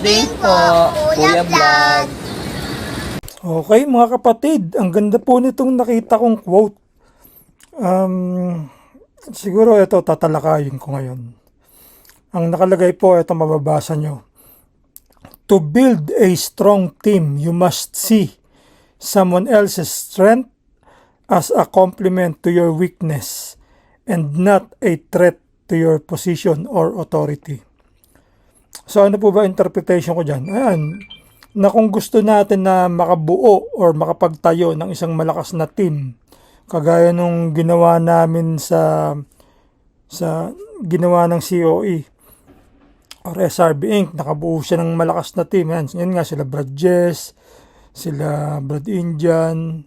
din po, Kuya Vlog. Okay mga kapatid, ang ganda po nitong nakita kong quote. Siguro ito tatalakayin ko ngayon. Ang nakalagay po, ito mababasa nyo. To build a strong team, you must see someone else's strength as a complement to your weakness and not a threat to your position or authority. So ano po ba interpretation ko dyan? Ayan, na kung gusto natin na makabuo or makapagtayo ng isang malakas na team, kagaya nung ginawa namin sa ginawa ng COE or SRB Inc., nakabuo siya ng malakas na team. Yan nga, sila Brad Jess, sila Brad Indian,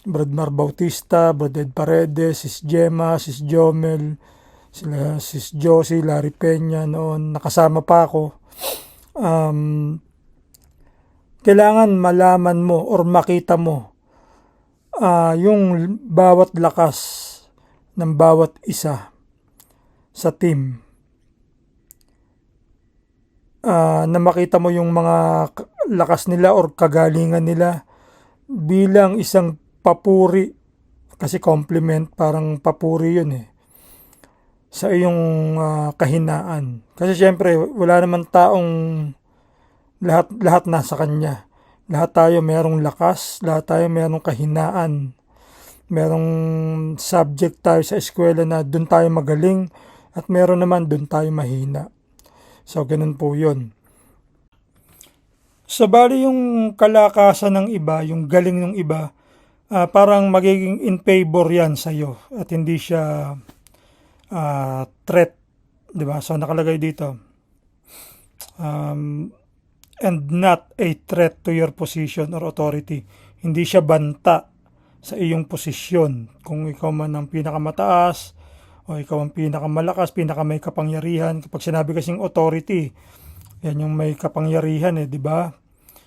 Brad Mar Bautista, Brad Ed Paredes, Sis Gemma, Sis Jomel, sila Sis Josie, Larry Peña noon, nakasama pa ako. Kailangan malaman mo or makita mo yung bawat lakas ng bawat isa sa team. Na makita mo yung mga lakas nila or kagalingan nila bilang isang papuri, kasi compliment, parang papuri yun sa iyong kahinaan. Kasi syempre wala naman taong lahat nasa kanya. Lahat tayo merong lakas, lahat tayo merong kahinaan. Merong subject tayo sa eskwela na doon tayo magaling at meron naman doon tayo mahina. So ganun po yun. So bali yung kalakasan ng iba, yung galing ng iba, parang magiging in favor yan sa'yo at hindi siya threat. Diba? So nakalagay dito. And not a threat to your position or authority. Hindi siya banta sa iyong posisyon. Kung ikaw man ang pinakamataas o ikaw ang pinakamalakas, pinakamay kapangyarihan. Kapag sinabi kasing authority, yan yung may kapangyarihan di ba?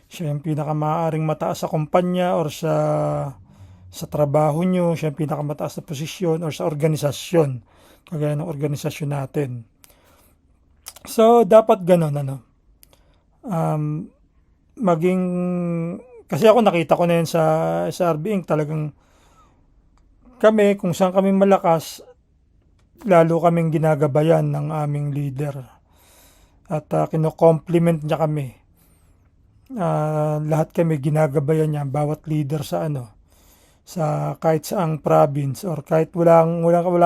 Siya yung pinakamaaring mataas sa kumpanya or sa trabaho nyo, siya yung pinakamataas na posisyon or sa organisasyon. Kagaya ng organisasyon natin. So, dapat ganun, maging, kasi ako nakita ko na yun sa SRB Inc. Talagang kami, kung saan kami malakas, lalo kaming ginagabayan ng aming leader at kino-compliment niya kami. Lahat kami ginagabayan niya, bawat leader sa sa kahit saang province or kahit wala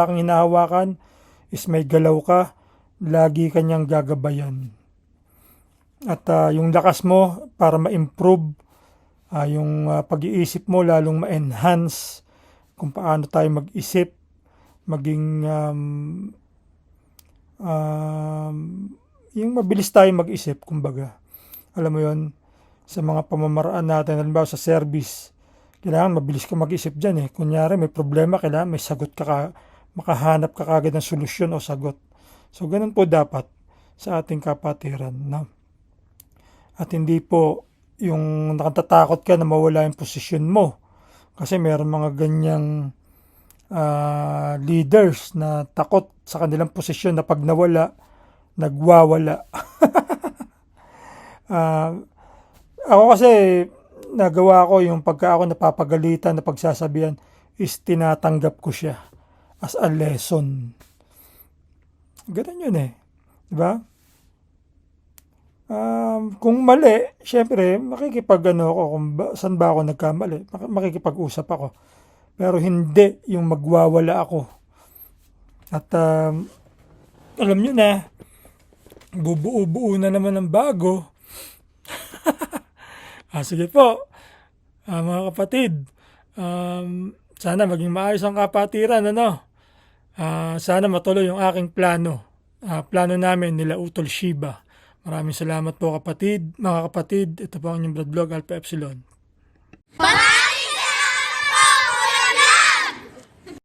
kang hinahawakan, is may galaw ka, lagi kanyang gagabayan. At yung lakas mo para ma-improve, yung pag-iisip mo lalong ma-enhance kung paano tayo mag-isip, maging yung mabilis tayo mag-isip, kumbaga. Alam mo yon, sa mga pamamaraan natin, halimbawa sa service, kailangan mabilis ka mag-isip dyan Kunyari may problema, kailangan may sagot ka, makahanap ka kagad ng solusyon o sagot. So ganun po dapat sa ating kapatiran, At hindi po yung nakatatakot ka na mawala yung posisyon mo. Kasi meron mga ganyang leaders na takot sa kanilang posisyon na pag nawala, nagwawala. Ako kasi nagawa ko yung pagka ako napapagalitan na pagsasabihan is tinatanggap ko siya as a lesson. Ganun yun diba? Kung mali, syempre makikipag-ano ako kung saan ba ako nagkamali, makikipag-usap ako. Pero hindi yung magwawala ako. At alam nyo na, bubuo-buo na naman ng bago. Sige po, mga kapatid, sana maging maayos ang kapatiran, sana matuloy yung aking plano. Plano namin nila Utol Shiba. Maraming salamat po mga kapatid. Ito po ang inyong vlog Alpha Epsilon.